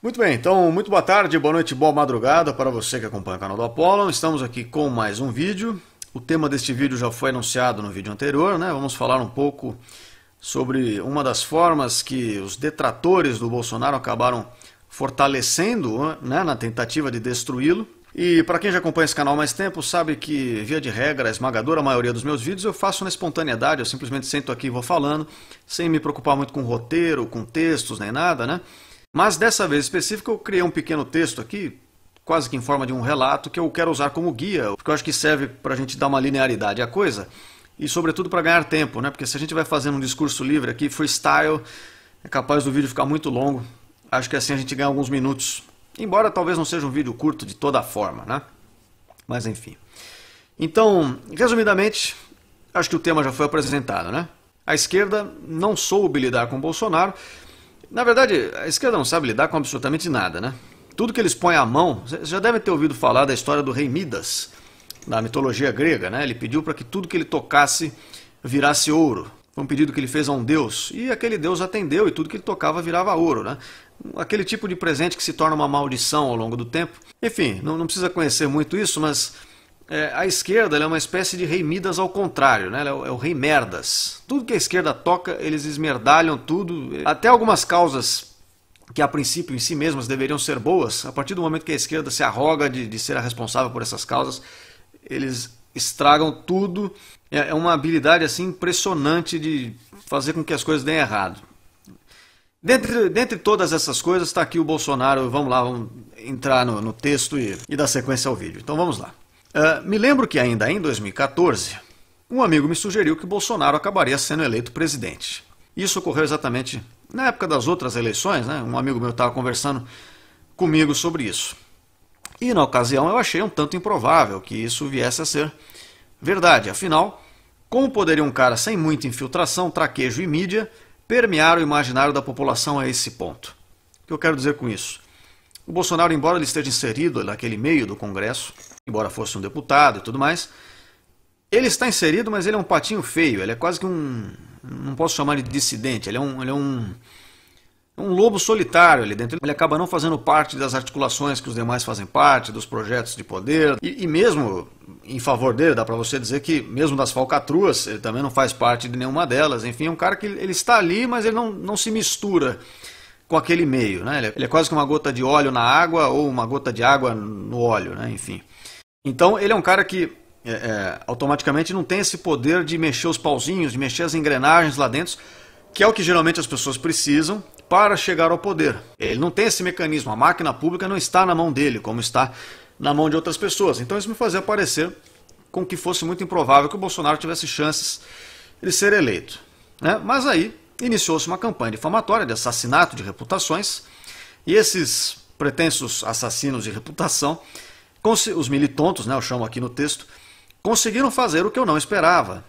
Muito bem, então muito boa tarde, boa noite, boa madrugada para você que acompanha o canal do Apollo. Estamos aqui com mais um vídeo. O tema deste vídeo já foi anunciado no vídeo anterior, né? Vamos falar um pouco sobre uma das formas que os detratores do Bolsonaro acabaram fortalecendo, né, na tentativa de destruí-lo. E para quem já acompanha esse canal há mais tempo, sabe que, via de regra, a esmagadora maioria dos meus vídeos eu faço na espontaneidade, eu simplesmente sento aqui e vou falando, sem me preocupar muito com roteiro, com textos, nem nada, né? Mas dessa vez específica eu criei um pequeno texto aqui, quase que em forma de um relato, que eu quero usar como guia, porque eu acho que serve para a gente dar uma linearidade à coisa, e sobretudo para ganhar tempo, né? Porque se a gente vai fazendo um discurso livre aqui, freestyle, é capaz do vídeo ficar muito longo. Acho que assim a gente ganha alguns minutos, embora talvez não seja um vídeo curto de toda forma, né? Mas enfim. Então, resumidamente, acho que o tema já foi apresentado, né? A esquerda não soube lidar com o Bolsonaro. Na verdade, a esquerda não sabe lidar com absolutamente nada, né? Tudo que eles põem à mão, vocês já devem ter ouvido falar da história do rei Midas, da mitologia grega, né? Ele pediu para que tudo que ele tocasse virasse ouro. Foi um pedido que ele fez a um deus, e aquele deus atendeu, e tudo que ele tocava virava ouro, né? Aquele tipo de presente que se torna uma maldição ao longo do tempo. Enfim, não precisa conhecer muito isso, mas a esquerda ela é uma espécie de rei Midas ao contrário, né? Ela é o rei merdas. Tudo que a esquerda toca, eles esmerdalham tudo. Até algumas causas que a princípio em si mesmas deveriam ser boas, a partir do momento que a esquerda se arroga de ser a responsável por essas causas, eles estragam tudo. É uma habilidade assim impressionante de fazer com que as coisas deem errado. Dentre todas essas coisas está aqui o Bolsonaro. Vamos lá, vamos entrar no texto e dar sequência ao vídeo. Então vamos lá. Me lembro que ainda em 2014, um amigo me sugeriu que Bolsonaro acabaria sendo eleito presidente. Isso ocorreu exatamente na época das outras eleições, né? Um amigo meu estava conversando comigo sobre isso. E na ocasião eu achei um tanto improvável que isso viesse a ser verdade. Afinal, como poderia um cara sem muita infiltração, traquejo e mídia permear o imaginário da população a esse ponto? O que eu quero dizer com isso? O Bolsonaro, embora ele esteja inserido naquele meio do Congresso, embora fosse um deputado e tudo mais, ele está inserido, mas ele é um patinho feio, ele é quase que não posso chamar de dissidente, ele é um lobo solitário ali dentro. Ele acaba não fazendo parte das articulações que os demais fazem parte, dos projetos de poder, e mesmo em favor dele, dá para você dizer que mesmo das falcatruas, ele também não faz parte de nenhuma delas. Enfim, é um cara que ele está ali, mas ele não se mistura com aquele meio, né? Ele é quase que uma gota de óleo na água ou uma gota de água no óleo, né? Enfim. Então ele é um cara que automaticamente não tem esse poder de mexer os pauzinhos, de mexer as engrenagens lá dentro, que é o que geralmente as pessoas precisam para chegar ao poder. Ele não tem esse mecanismo, a máquina pública não está na mão dele, como está na mão de outras pessoas. Então isso me fazia parecer com que fosse muito improvável que o Bolsonaro tivesse chances de ser eleito, né? Mas aí iniciou-se uma campanha difamatória de assassinato de reputações, e esses pretensos assassinos de reputação, os militontos, né, eu chamo aqui no texto, conseguiram fazer o que eu não esperava.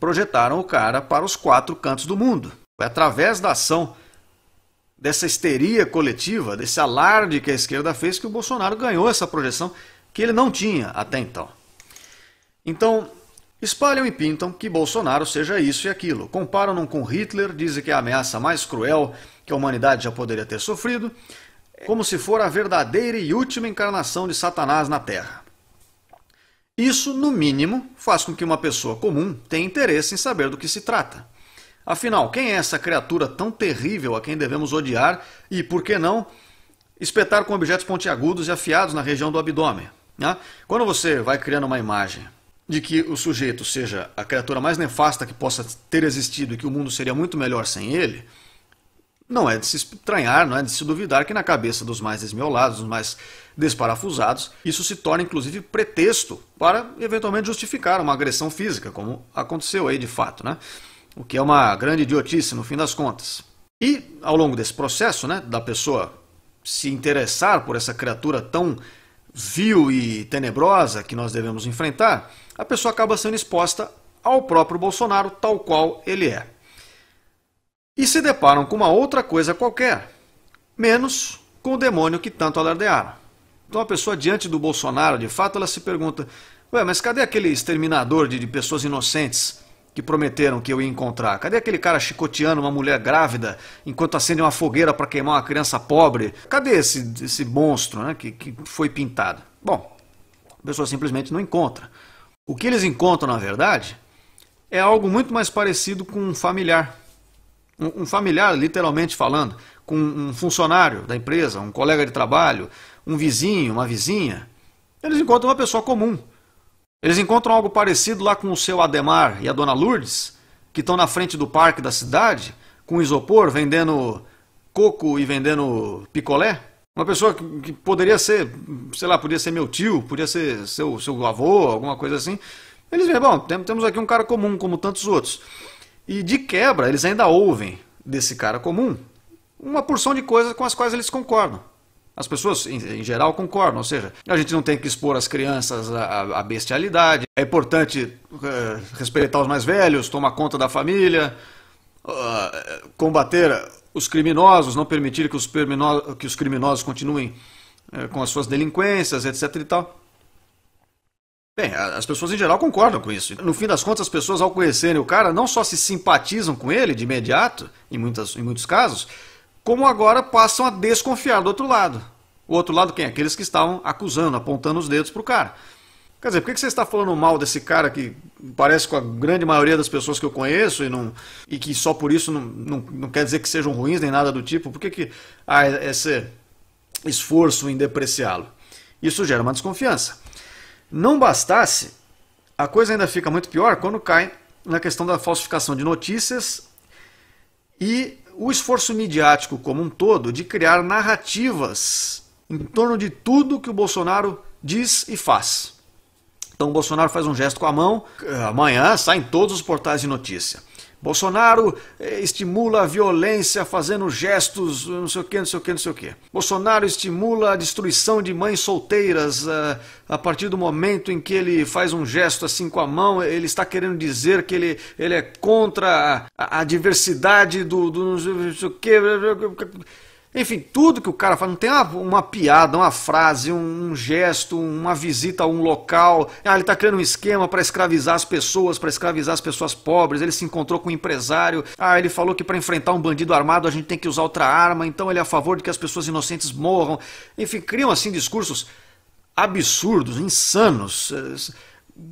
Projetaram o cara para os 4 cantos do mundo. Foi através da ação dessa histeria coletiva, desse alarde que a esquerda fez, que o Bolsonaro ganhou essa projeção que ele não tinha até então. Então, espalham e pintam que Bolsonaro seja isso e aquilo. Comparam-no com Hitler, dizem que é a ameaça mais cruel que a humanidade já poderia ter sofrido, como se for a verdadeira e última encarnação de Satanás na Terra. Isso, no mínimo, faz com que uma pessoa comum tenha interesse em saber do que se trata. Afinal, quem é essa criatura tão terrível a quem devemos odiar e, por que não, espetar com objetos pontiagudos e afiados na região do abdômen, né? Quando você vai criando uma imagem de que o sujeito seja a criatura mais nefasta que possa ter existido e que o mundo seria muito melhor sem ele, não é de se estranhar, não é de se duvidar que na cabeça dos mais desmiolados, dos mais desparafusados, isso se torna inclusive pretexto para eventualmente justificar uma agressão física, como aconteceu aí de fato, né? O que é uma grande idiotice no fim das contas. E ao longo desse processo, né, da pessoa se interessar por essa criatura tão vil e tenebrosa que nós devemos enfrentar, a pessoa acaba sendo exposta ao próprio Bolsonaro tal qual ele é. E se deparam com uma outra coisa qualquer, menos com o demônio que tanto alardearam. Então a pessoa diante do Bolsonaro, de fato, ela se pergunta, ué, mas cadê aquele exterminador de pessoas inocentes que prometeram que eu ia encontrar? Cadê aquele cara chicoteando uma mulher grávida enquanto acende uma fogueira para queimar uma criança pobre? Cadê esse monstro, né, que foi pintado? Bom, a pessoa simplesmente não encontra. O que eles encontram, na verdade, é algo muito mais parecido com um familiar. Um familiar, literalmente falando, com um funcionário da empresa, um colega de trabalho, um vizinho, uma vizinha. Eles encontram uma pessoa comum. Eles encontram algo parecido lá com o seu Ademar e a dona Lourdes, que estão na frente do parque da cidade, com isopor, vendendo coco e vendendo picolé. Uma pessoa que poderia ser, sei lá, podia ser meu tio, podia ser seu avô, alguma coisa assim. Eles veem, bom, temos aqui um cara comum, como tantos outros. E de quebra, eles ainda ouvem desse cara comum uma porção de coisas com as quais eles concordam. As pessoas, em geral, concordam, ou seja, a gente não tem que expor as crianças à bestialidade, é importante respeitar os mais velhos, tomar conta da família, combater os criminosos, não permitir que os criminosos continuem com as suas delinquências, etc. e tal. Bem, as pessoas em geral concordam com isso. No fim das contas, as pessoas, ao conhecerem o cara, não só se simpatizam com ele de imediato, em muitos casos, como agora passam a desconfiar do outro lado. O outro lado quem? Aqueles que estavam acusando, apontando os dedos para o cara. Quer dizer, por que você está falando mal desse cara que parece com a grande maioria das pessoas que eu conheço e que só por isso não quer dizer que sejam ruins nem nada do tipo? Por que há esse esforço em depreciá-lo? Isso gera uma desconfiança. Não bastasse, a coisa ainda fica muito pior quando cai na questão da falsificação de notícias e o esforço midiático como um todo de criar narrativas em torno de tudo que o Bolsonaro diz e faz. Então o Bolsonaro faz um gesto com a mão, amanhã sai em todos os portais de notícia. Bolsonaro estimula a violência fazendo gestos, não sei o que, não sei o que, não sei o que. Bolsonaro estimula a destruição de mães solteiras a partir do momento em que ele faz um gesto assim com a mão, ele está querendo dizer que ele é contra a diversidade do não sei o que. Enfim, tudo que o cara faz, não tem uma piada, uma frase, um gesto, uma visita a um local. Ele está criando um esquema para escravizar as pessoas pobres. Ele se encontrou com um empresário. Ele falou que para enfrentar um bandido armado a gente tem que usar outra arma, então ele é a favor de que as pessoas inocentes morram. Enfim, criam assim discursos absurdos, insanos,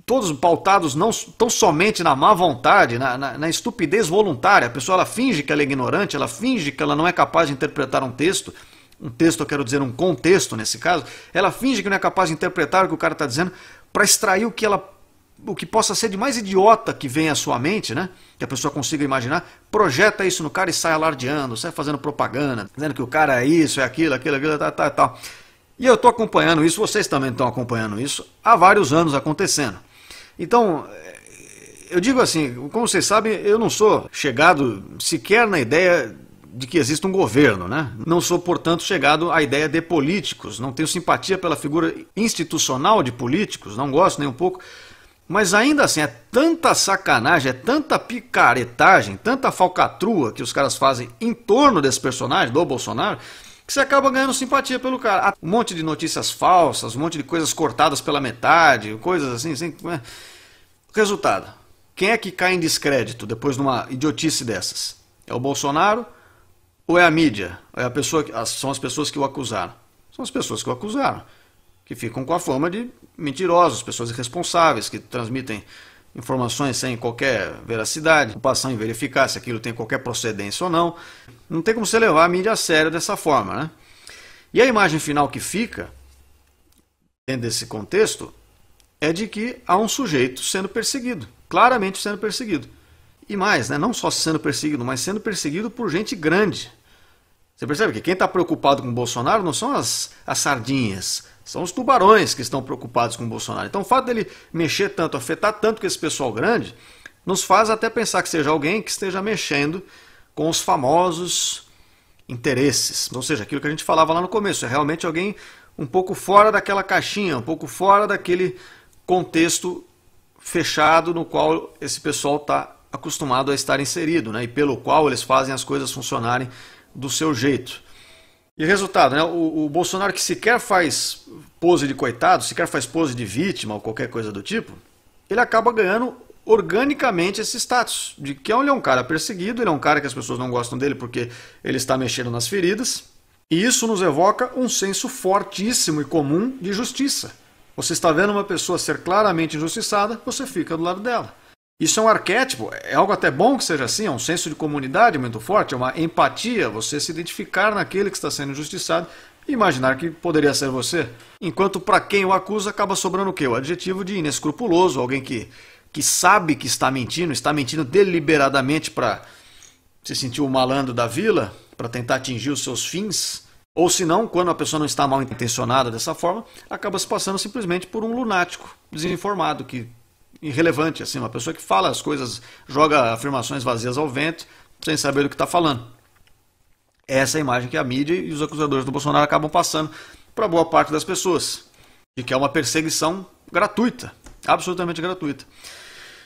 todos pautados não tão somente na má vontade, na estupidez voluntária. A pessoa ela finge que ela é ignorante, ela finge que ela não é capaz de interpretar um texto, eu quero dizer um contexto nesse caso, ela finge que não é capaz de interpretar o que o cara está dizendo para extrair o que possa ser de mais idiota que vem à sua mente, né? Que a pessoa consiga imaginar, projeta isso no cara e sai alardeando, sai fazendo propaganda, dizendo que o cara é isso, é aquilo, tal. E eu estou acompanhando isso, vocês também estão acompanhando isso, há vários anos acontecendo. Então, eu digo assim, como vocês sabem, eu não sou chegado sequer na ideia de que exista um governo, né? Não sou, portanto, chegado à ideia de políticos, não tenho simpatia pela figura institucional de políticos, não gosto nem um pouco, mas ainda assim, é tanta sacanagem, é tanta picaretagem, tanta falcatrua que os caras fazem em torno desse personagem, do Bolsonaro, que você acaba ganhando simpatia pelo cara. Um monte de notícias falsas, um monte de coisas cortadas pela metade, coisas assim. Resultado, quem é que cai em descrédito depois de uma idiotice dessas? É o Bolsonaro ou é a mídia? São as pessoas que o acusaram? São as pessoas que o acusaram, que ficam com a fama de mentirosos, pessoas irresponsáveis, que transmitem informações sem qualquer veracidade, preocupação em verificar se aquilo tem qualquer procedência ou não. Não tem como você levar a mídia a sério dessa forma, né? E a imagem final que fica, dentro desse contexto, é de que há um sujeito sendo perseguido, claramente sendo perseguido. E mais, né? Não só sendo perseguido, mas sendo perseguido por gente grande. Você percebe que quem está preocupado com o Bolsonaro não são as sardinhas, são os tubarões que estão preocupados com o Bolsonaro. Então o fato dele mexer tanto, afetar tanto com esse pessoal grande, nos faz até pensar que seja alguém que esteja mexendo com os famosos interesses. Ou seja, aquilo que a gente falava lá no começo, é realmente alguém um pouco fora daquela caixinha, um pouco fora daquele contexto fechado no qual esse pessoal está acostumado a estar inserido, né? E pelo qual eles fazem as coisas funcionarem do seu jeito. E resultado, né? O Bolsonaro, que sequer faz pose de coitado, sequer faz pose de vítima ou qualquer coisa do tipo, ele acaba ganhando organicamente esse status, de que ele é um cara perseguido, ele é um cara que as pessoas não gostam dele porque ele está mexendo nas feridas, e isso nos evoca um senso fortíssimo e comum de justiça. Você está vendo uma pessoa ser claramente injustiçada, você fica do lado dela. Isso é um arquétipo, é algo até bom que seja assim, é um senso de comunidade muito forte, é uma empatia, você se identificar naquele que está sendo injustiçado e imaginar que poderia ser você. Enquanto para quem o acusa acaba sobrando o quê? O adjetivo de inescrupuloso, alguém que sabe que está mentindo deliberadamente para se sentir o malandro da vila, para tentar atingir os seus fins. Ou se não, quando a pessoa não está mal intencionada dessa forma, acaba se passando simplesmente por um lunático, desinformado, irrelevante, assim, uma pessoa que fala as coisas, joga afirmações vazias ao vento, sem saber do que está falando. Essa é a imagem que a mídia e os acusadores do Bolsonaro acabam passando para boa parte das pessoas, de que é uma perseguição gratuita, absolutamente gratuita.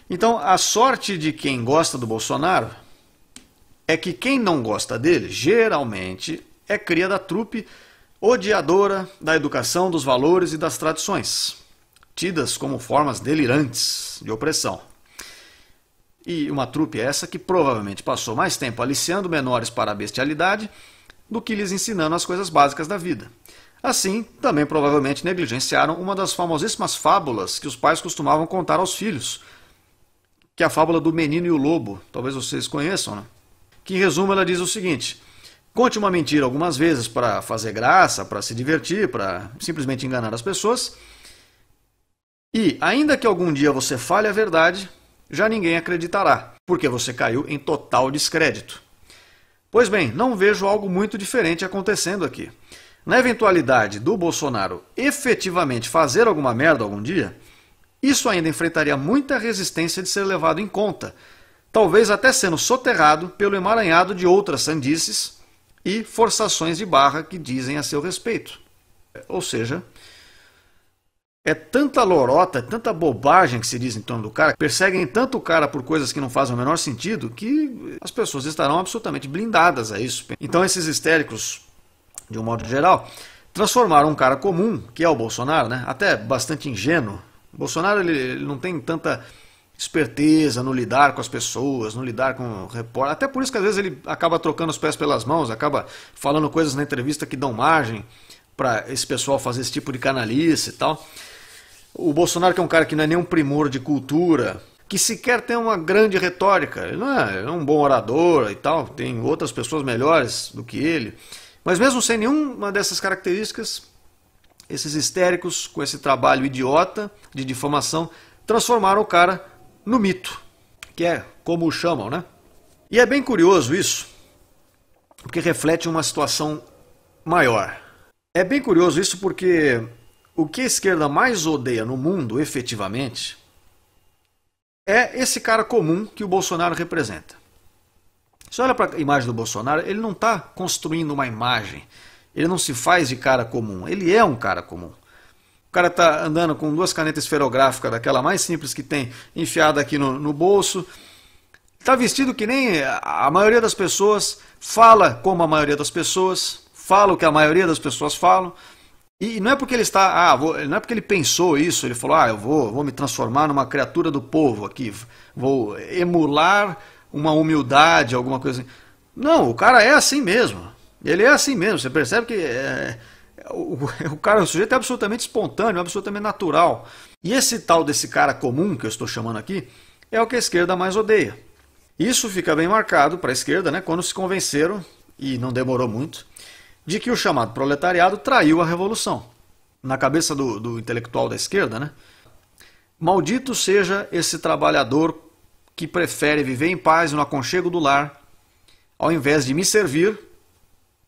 Então, a sorte de quem gosta do Bolsonaro é que quem não gosta dele, geralmente, é cria da trupe odiadora da educação, dos valores e das tradições, tidas como formas delirantes de opressão. E uma trupe essa que provavelmente passou mais tempo aliciando menores para a bestialidade do que lhes ensinando as coisas básicas da vida. Assim, também provavelmente negligenciaram uma das famosíssimas fábulas que os pais costumavam contar aos filhos, que é a fábula do menino e o lobo, talvez vocês conheçam, né? Que em resumo ela diz o seguinte: conte uma mentira algumas vezes para fazer graça, para se divertir, para simplesmente enganar as pessoas, e ainda que algum dia você fale a verdade, já ninguém acreditará, porque você caiu em total descrédito. Pois bem, não vejo algo muito diferente acontecendo aqui. Na eventualidade do Bolsonaro efetivamente fazer alguma merda algum dia, isso ainda enfrentaria muita resistência de ser levado em conta, talvez até sendo soterrado pelo emaranhado de outras sandices e forçações de barra que dizem a seu respeito. Ou seja, é tanta lorota, tanta bobagem que se diz em torno do cara, perseguem tanto o cara por coisas que não fazem o menor sentido, que as pessoas estarão absolutamente blindadas a isso. Então esses histéricos, de um modo geral, transformaram um cara comum, que é o Bolsonaro, né, até bastante ingênuo. O Bolsonaro ele não tem tanta esperteza no lidar com as pessoas, no lidar com o repórter. Até por isso que às vezes ele acaba trocando os pés pelas mãos, acaba falando coisas na entrevista que dão margem para esse pessoal fazer esse tipo de canalice e tal. O Bolsonaro, que é um cara que não é nem um primor de cultura, que sequer tem uma grande retórica, ele é um bom orador e tal, tem outras pessoas melhores do que ele, mas mesmo sem nenhuma dessas características, esses histéricos, com esse trabalho idiota de difamação, transformaram o cara no mito, que é como o chamam, né? E é bem curioso isso, porque reflete uma situação maior. É bem curioso isso porque o que a esquerda mais odeia no mundo, efetivamente, é esse cara comum que o Bolsonaro representa. Você olha para a imagem do Bolsonaro, ele não está construindo uma imagem, ele não se faz de cara comum, ele é um cara comum. O cara está andando com 2 canetas esferográficas, daquela mais simples que tem, enfiada aqui no bolso, está vestido que nem a maioria das pessoas, fala como a maioria das pessoas, fala o que a maioria das pessoas falam. E não é porque ele está, não é porque ele pensou isso, ele falou, eu vou me transformar numa criatura do povo aqui, vou emular uma humildade, alguma coisa assim. Não, o cara é assim mesmo. Ele é assim mesmo. Você percebe que o sujeito é absolutamente espontâneo, absolutamente natural. E esse tal desse cara comum que eu estou chamando aqui é o que a esquerda mais odeia. Isso fica bem marcado para a esquerda, né, quando se convenceram, e não demorou muito, de que o chamado proletariado traiu a revolução. Na cabeça do intelectual da esquerda, né? Maldito seja esse trabalhador que prefere viver em paz no aconchego do lar, ao invés de me servir,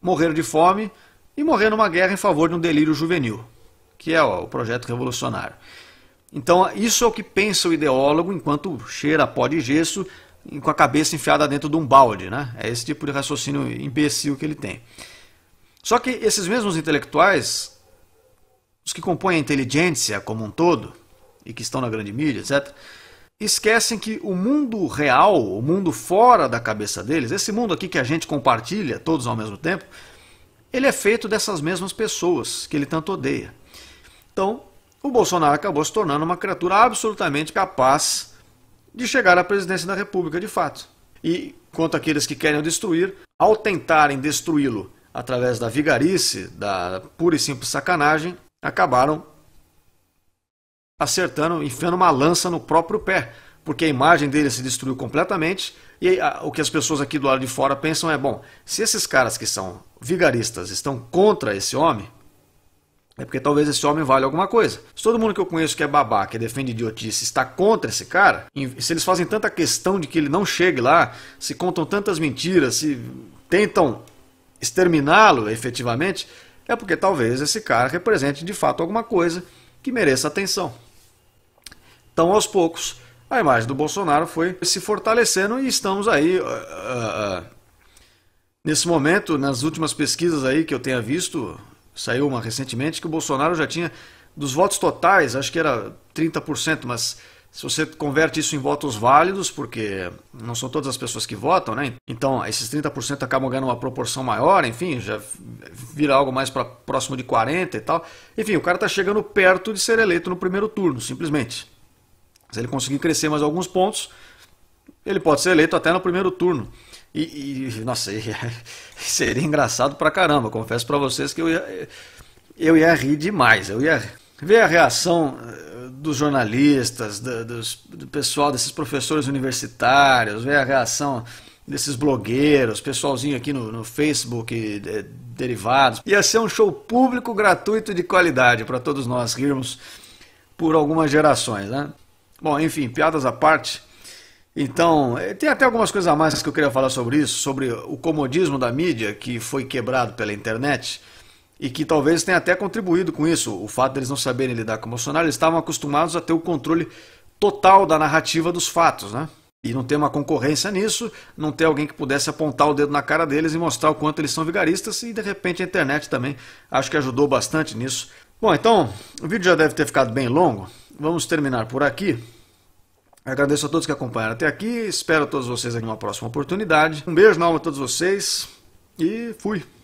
morrer de fome e morrer numa guerra em favor de um delírio juvenil, que é o projeto revolucionário. Então isso é o que pensa o ideólogo enquanto cheira pó de gesso com a cabeça enfiada dentro de um balde, né? É esse tipo de raciocínio imbecil que ele tem. Só que esses mesmos intelectuais, os que compõem a inteligência como um todo, e que estão na grande mídia, etc., esquecem que o mundo real, o mundo fora da cabeça deles, esse mundo aqui que a gente compartilha todos ao mesmo tempo, ele é feito dessas mesmas pessoas que ele tanto odeia. Então, o Bolsonaro acabou se tornando uma criatura absolutamente capaz de chegar à presidência da República de fato. E quanto àqueles que querem o destruir, ao tentarem destruí-lo através da vigarice, da pura e simples sacanagem, acabaram acertando, enfiando uma lança no próprio pé, porque a imagem dele se destruiu completamente, e o que as pessoas aqui do lado de fora pensam é, bom, se esses caras que são vigaristas estão contra esse homem, é porque talvez esse homem vale alguma coisa. Se todo mundo que eu conheço que é babaca, que defende idiotice, está contra esse cara, se eles fazem tanta questão de que ele não chegue lá, se contam tantas mentiras, se tentam exterminá-lo efetivamente, é porque talvez esse cara represente de fato alguma coisa que mereça atenção. Então, aos poucos, a imagem do Bolsonaro foi se fortalecendo e estamos aí, nesse momento, nas últimas pesquisas aí que eu tenha visto, saiu uma recentemente, que o Bolsonaro já tinha, dos votos totais, acho que era 30%, mas se você converte isso em votos válidos, porque não são todas as pessoas que votam, né? Então esses 30% acabam ganhando uma proporção maior, enfim, já vira algo mais para próximo de 40% e tal. Enfim, o cara está chegando perto de ser eleito no primeiro turno, simplesmente. Se ele conseguir crescer mais alguns pontos, ele pode ser eleito até no primeiro turno. Nossa, seria engraçado pra caramba. Confesso pra vocês que eu ia rir demais. Eu ia ver a reação dos jornalistas, do pessoal, desses professores universitários, ver a reação desses blogueiros, pessoalzinho aqui no Facebook, derivados. Ia ser um show público, gratuito, de qualidade para todos nós rirmos por algumas gerações, né? Bom, enfim, piadas à parte. Então, tem até algumas coisas a mais que eu queria falar sobre isso, sobre o comodismo da mídia que foi quebrado pela internet e que talvez tenha até contribuído com isso. O fato deles não saberem lidar com o Bolsonaro, eles estavam acostumados a ter o controle total da narrativa dos fatos, né? E não ter uma concorrência nisso, não ter alguém que pudesse apontar o dedo na cara deles e mostrar o quanto eles são vigaristas, e de repente a internet também acho que ajudou bastante nisso. Bom, então, o vídeo já deve ter ficado bem longo, vamos terminar por aqui. Agradeço a todos que acompanharam até aqui, espero todos vocês aqui numa próxima oportunidade. Um beijo na alma a todos vocês e fui!